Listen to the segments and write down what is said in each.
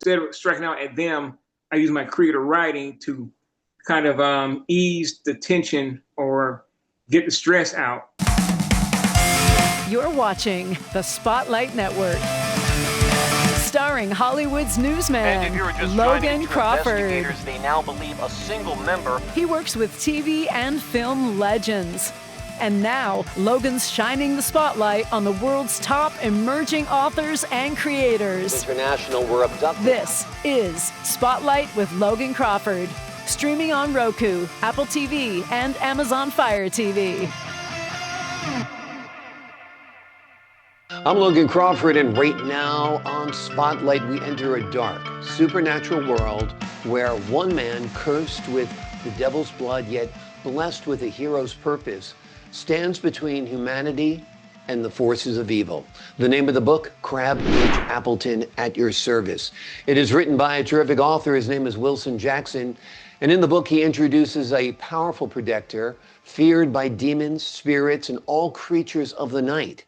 instead of striking out at them, I use my creative writing to kind of ease the tension or get the stress out. You're watching the Spotlight Network, starring Hollywood's newsman, Logan Crawford. They now believe a single member. He works with TV and film legends. And now, Logan's shining the spotlight on the world's top emerging authors and creators. International were abducted. This is Spotlight with Logan Crawford, streaming on Roku, Apple TV, and Amazon Fire TV. I'm Logan Crawford, and right now on Spotlight, we enter a dark, supernatural world where one man, cursed with the devil's blood, yet blessed with a hero's purpose, stands between humanity and the forces of evil. The name of the book, Crabbe H. Appleton, at your service. It is written by a terrific author. His name is Wilson Jackson. And in the book, he introduces a powerful protector, feared by demons, spirits, and all creatures of the night.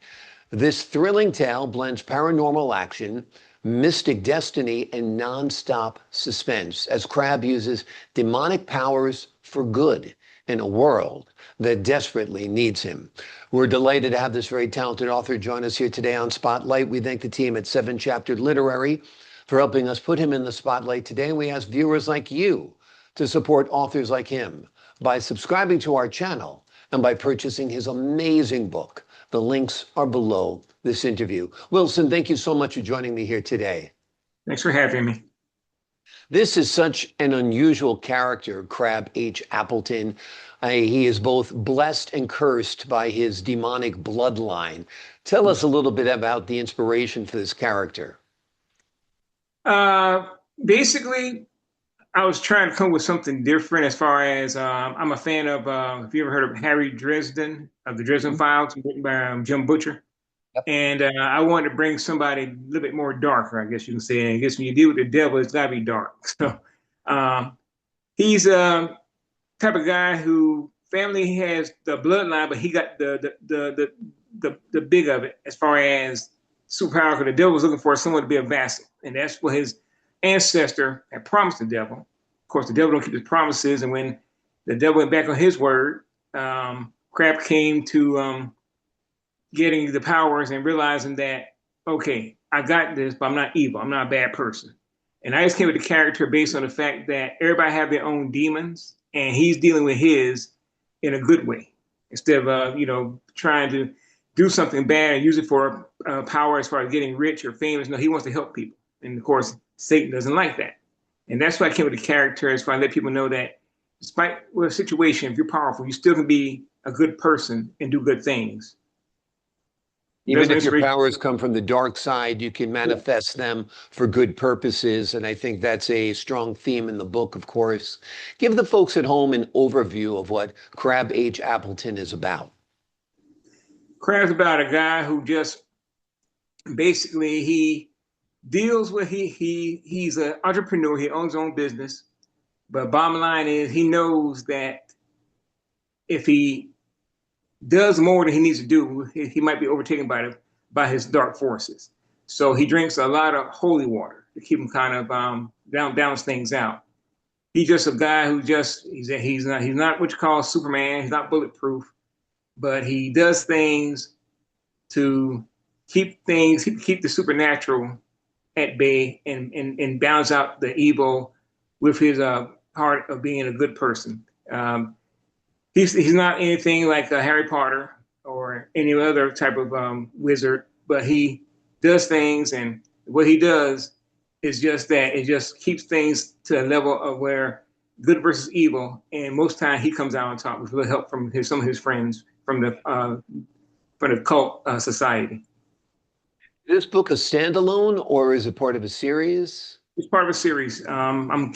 This thrilling tale blends paranormal action, mystic destiny, and non-stop suspense as Crabbe uses demonic powers for good in a world that desperately needs him. We're delighted to have this very talented author join us here today on Spotlight. We thank the team at Seven Chaptered Literary for helping us put him in the spotlight today. We ask viewers like you to support authors like him by subscribing to our channel and by purchasing his amazing book. The links are below this interview. Wilson, thank you so much for joining me here today. Thanks for having me. This is such an unusual character, Crabbe H. Appleton. He is both blessed and cursed by his demonic bloodline. Tell us a little bit about the inspiration for this character. Basically, I was trying to come with something different as far as I'm a fan of, have you ever heard of Harry Dresden, of the Dresden Files, written by Jim Butcher? Yep. And I wanted to bring somebody a little bit more darker, I guess you can say. And I guess when you deal with the devil, it's got to be dark. So he's a type of guy who family has the bloodline, but he got the big of it as far as superpower. The devil was looking for someone to be a vassal, and that's what his ancestor had promised the devil. Of course, the devil don't keep his promises, and when the devil went back on his word, Crabbe came to getting the powers and realizing that, okay, I got this, but I'm not evil. I'm not a bad person. And I just came with the character based on the fact that everybody have their own demons, and he's dealing with his in a good way instead of trying to do something bad and use it for power as far as getting rich or famous. No, he wants to help people, and of course, Satan doesn't like that. And that's why I came with the character as far as let people know that despite what situation, if you're powerful, you still can be a good person and do good things. Even if your powers come from the dark side, you can manifest them for good purposes. And I think that's a strong theme in the book, of course. Give the folks at home an overview of what Crabbe H. Appleton is about. Crabbe's about a guy who just basically he deals with he's an entrepreneur. He owns his own business. But bottom line is he knows that if he does more than he needs to do, he might be overtaken by his dark forces. So he drinks a lot of holy water to keep him kind of balance things out. He's just a guy who he's not what you call Superman. He's not bulletproof, but he does things to keep the supernatural at bay and balance out the evil with his heart of being a good person. He's not anything like a Harry Potter or any other type of wizard, but he does things, and what he does is just that it just keeps things to a level of where good versus evil, and most time he comes out on top with a little help from some of his friends from the cult society. Is this book a standalone, or is it part of a series? It's part of a series. I'm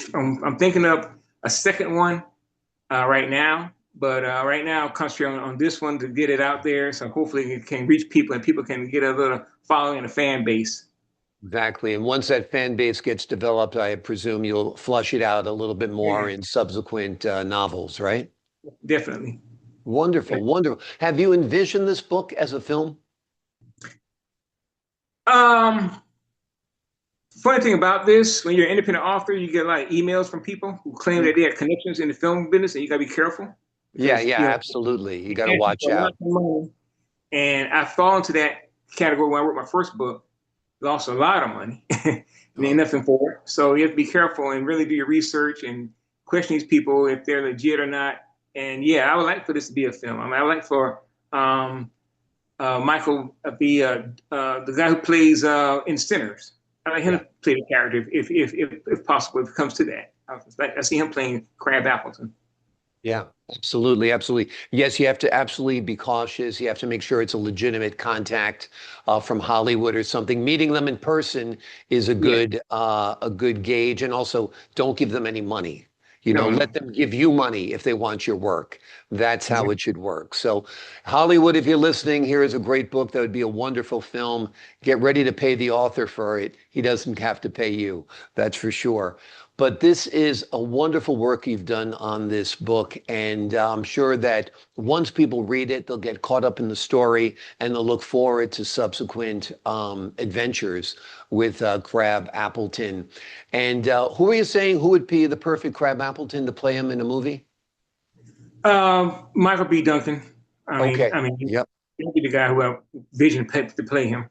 thinking of a second one right now. But right now, I'm concentrating on this one to get it out there. So hopefully it can reach people and people can get a little following and a fan base. Exactly. And once that fan base gets developed, I presume you'll flush it out a little bit more in subsequent novels, right? Definitely. Wonderful, wonderful. Have you envisioned this book as a film? funny thing about this, when you're an independent author, you get a lot of emails from people who claim that they have connections in the film business, and you got to be careful Yeah, because yeah, absolutely. You got to they ask you watch for a lot out. of money. And I fall into that category when I wrote my first book, lost a lot of money, and ain't Oh, nothing for it. So you have to be careful and really do your research and question these people if they're legit or not. And yeah, I would like for this to be a film. I mean, I would like for Michael be the guy who plays in Sinners. I like him yeah. to play the character if possible, if it comes to that. I see him playing Crabbe Appleton. Yeah, absolutely, absolutely. Yes, you have to absolutely be cautious. You have to make sure it's a legitimate contact from Hollywood or something. Meeting them in person is Yeah, a good gauge, and also don't give them any money. You know, no, let no, them give you money if they want your work. That's how exactly. it should work. So, Hollywood, if you're listening, here is a great book that would be a wonderful film. Get ready to pay the author for it. He doesn't have to pay you, that's for sure. But this is a wonderful work you've done on this book. And I'm sure that once people read it, they'll get caught up in the story and they'll look forward to subsequent adventures with Crabbe Appleton. And who are you saying who would be the perfect Crabbe Appleton to play him in a movie? Michael B. Duncan. Okay. Yep. He'll be the guy who Vision picked to play him.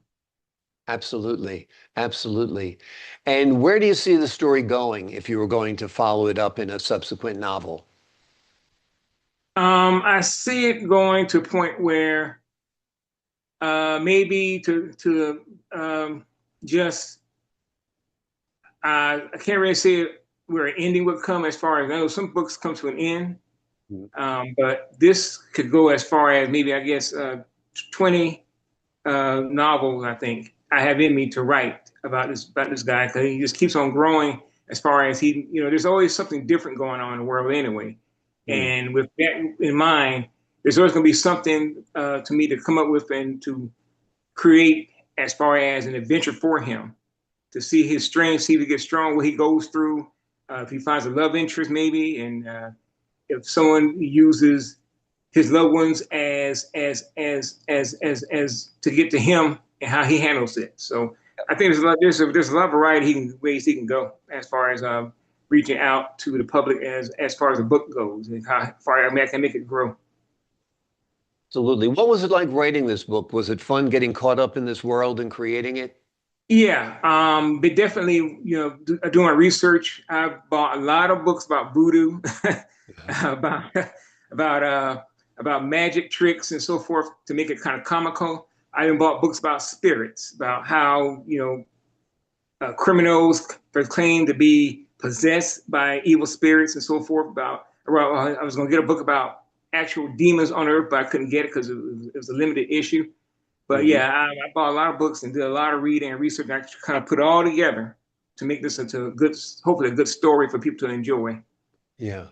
Absolutely. Absolutely. And where do you see the story going if you were going to follow it up in a subsequent novel? I see it going to a point where maybe to just I can't really say where an ending would come as far as I know some books come to an end, Mhm. but this could go as far as maybe I guess 20 novels I think I have in me to write about this guy because he just keeps on growing as far as there's always something different going on in the world anyway, Mm. and with that in mind, there's always going to be something to me to come up with and to create as far as an adventure for him to see his strength, see if he gets strong, what he goes through, if he finds a love interest maybe, and if someone uses his loved ones as to get to him and how he handles it. So I think there's a lot of variety ways he can go as far as reaching out to the public as far as the book goes and how far I can make it grow. Absolutely. What was it like writing this book? Was it fun getting caught up in this world and creating it? Yeah, but definitely, doing my research, I bought a lot of books about voodoo, about about about magic tricks and so forth to make it kind of comical. I even bought books about spirits, about how criminals are claimed to be possessed by evil spirits and so forth. I was going to get a book about actual demons on Earth, but I couldn't get it because it was a limited issue. But Hmm. yeah, I bought a lot of books and did a lot of reading and research. And I kind of put it all together to make this into hopefully a good story for people to enjoy. Yeah.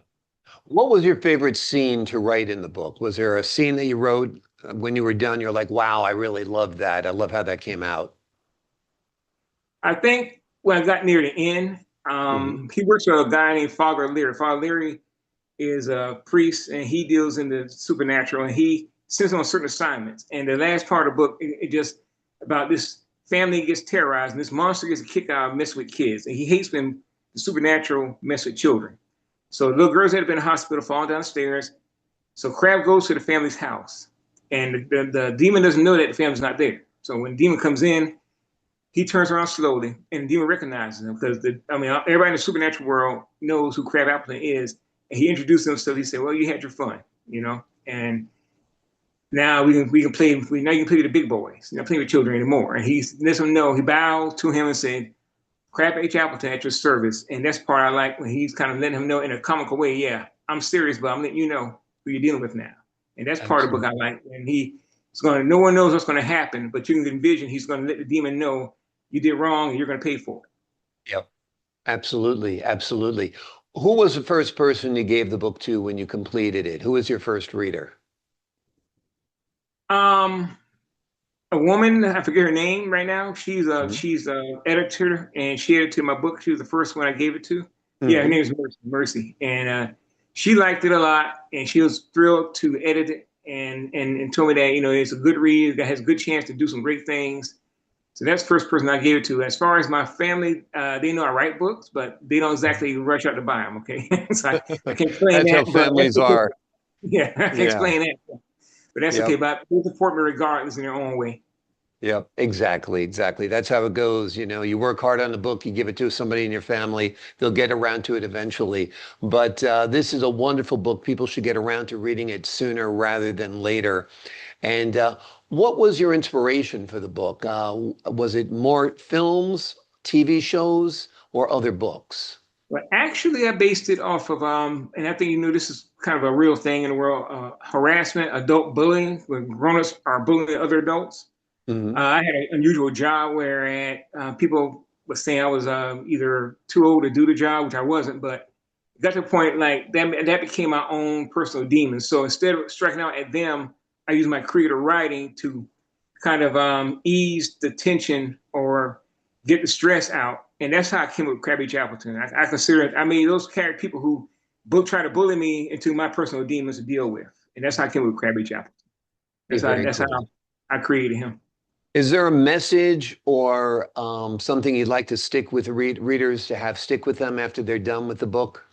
What was your favorite scene to write in the book? Was there a scene that you wrote when you were done? You're like, wow, I really love that. I love how that came out. I think when I got near the end, Hmm. he works with a guy named Father Leary. Father Leary is a priest and he deals in the supernatural and he sends on certain assignments. And the last part of the book, it just about this family gets terrorized and this monster gets a kick out of mess with kids. And he hates when the supernatural mess with children. So the little girls that have been in the hospital fall down the stairs. So Crabbe goes to the family's house and the demon doesn't know that the family's not there. So when the demon comes in, he turns around slowly and the demon recognizes him because everybody in the supernatural world knows who Crabbe Appleton is. And he introduced himself. He said, "Well, you had your fun, and now we can play. Now you can play with the big boys. You're not playing with children anymore." And he lets him know. He bowed to him and said, "Crabbe H. Appleton at your service." And that's part I like when he's kind of letting him know in a comical way. Yeah, I'm serious, but I'm letting you know who you're dealing with now. And that's part of the book I Absolutely. like. And no one knows what's going to happen, but you can envision he's going to let the demon know you did wrong and you're going to pay for it. Yep. Absolutely. Absolutely. Who was the first person you gave the book to when you completed it? Who was your first reader? Um, a woman, I forget her name right now. Hmm. She's a editor, and she edited my book. She was the first one I gave it to. Yeah, her Hmm. name is Mercy. Mercy, and she liked it a lot, and she was thrilled to edit it, and told me that it's a good read, that has a good chance to do some great things. So that's the first person I gave it to. As far as my family, they know I write books, but they don't exactly rush out to buy them. Okay, so I can explain That's how that, but that's families okay. are. Yeah, I can Yeah. explain that, but that's okay. Yep. But they support me regardless in their own way. Yep, exactly, exactly. That's how it goes. You know, you work hard on the book, you give it to somebody in your family, they'll get around to it eventually. But this is a wonderful book. People should get around to reading it sooner rather than later. And what was your inspiration for the book? Was it more films, TV shows, or other books? But actually, I based it off of, and I think you know this is kind of a real thing in the world: harassment, adult bullying, when grown-ups are bullying other adults. Hmm. I had an unusual job where people were saying I was either too old to do the job, which I wasn't, but it got to the point like that became my own personal demon. So instead of striking out at them, I used my creative writing to kind of ease the tension or get the stress out. And that's how I came up with Crabbe H. Appleton. I consider it, I mean, those people who try to bully me into my personal demons to deal with. And that's how I came up with Crabbe H. Appleton. Very That's how cool. I created him. Is there a message or something you'd like to stick with readers to have stick with them after they're done with the book?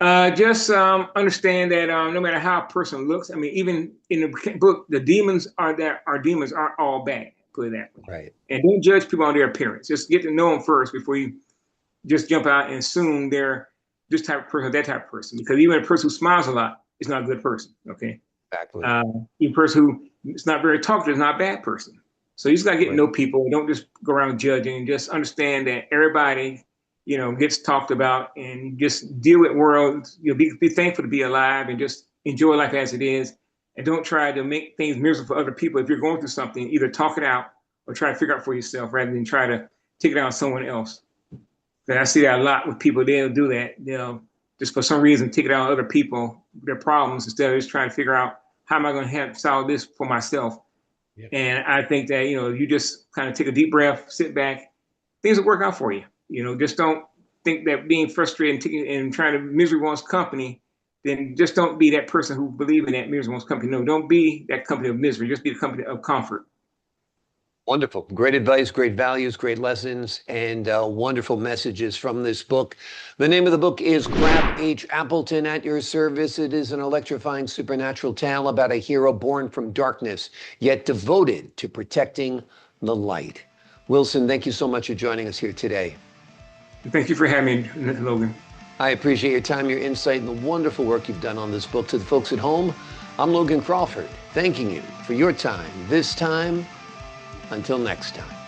Just understand that no matter how a person looks, I mean, even in the book, the demons are that our demons aren't all bad. Put it that way. Right. And don't judge people on their appearance. Just get to know them first before you just jump out and assume they're this type of person, that type of person. Because even a person who smiles a lot is not a good person. Okay. Exactly. Even a person who is not very talkative is not a bad person. So you just got to get to Right. know people. Don't just go around judging. Just understand that everybody, gets talked about, and just deal with world. Be thankful to be alive and just enjoy life as it is. And don't try to make things miserable for other people. If you're going through something, either talk it out or try to figure out for yourself rather than try to take it out on someone else. And I see that a lot with people. They'll do that. They'll just for some reason take it out on other people, their problems, instead of just trying to figure out how am I going to have solve this for myself. Yeah. And I think that, you just kind of take a deep breath, sit back, things will work out for you. Just don't think that being frustrated and trying to misery one's company, then just don't be that person who believe in that misery one's company. No, don't be that company of misery. Just be the company of comfort. Wonderful. Great advice, great values, great lessons, and wonderful messages from this book. The name of the book is Crabbe H. Appleton at your service. It is an electrifying supernatural tale about a hero born from darkness, yet devoted to protecting the light. Wilson, thank you so much for joining us here today. Thank you for having me, Logan. I appreciate your time, your insight, and the wonderful work you've done on this book. To the folks at home, I'm Logan Crawford, thanking you for your time this time. Until next time.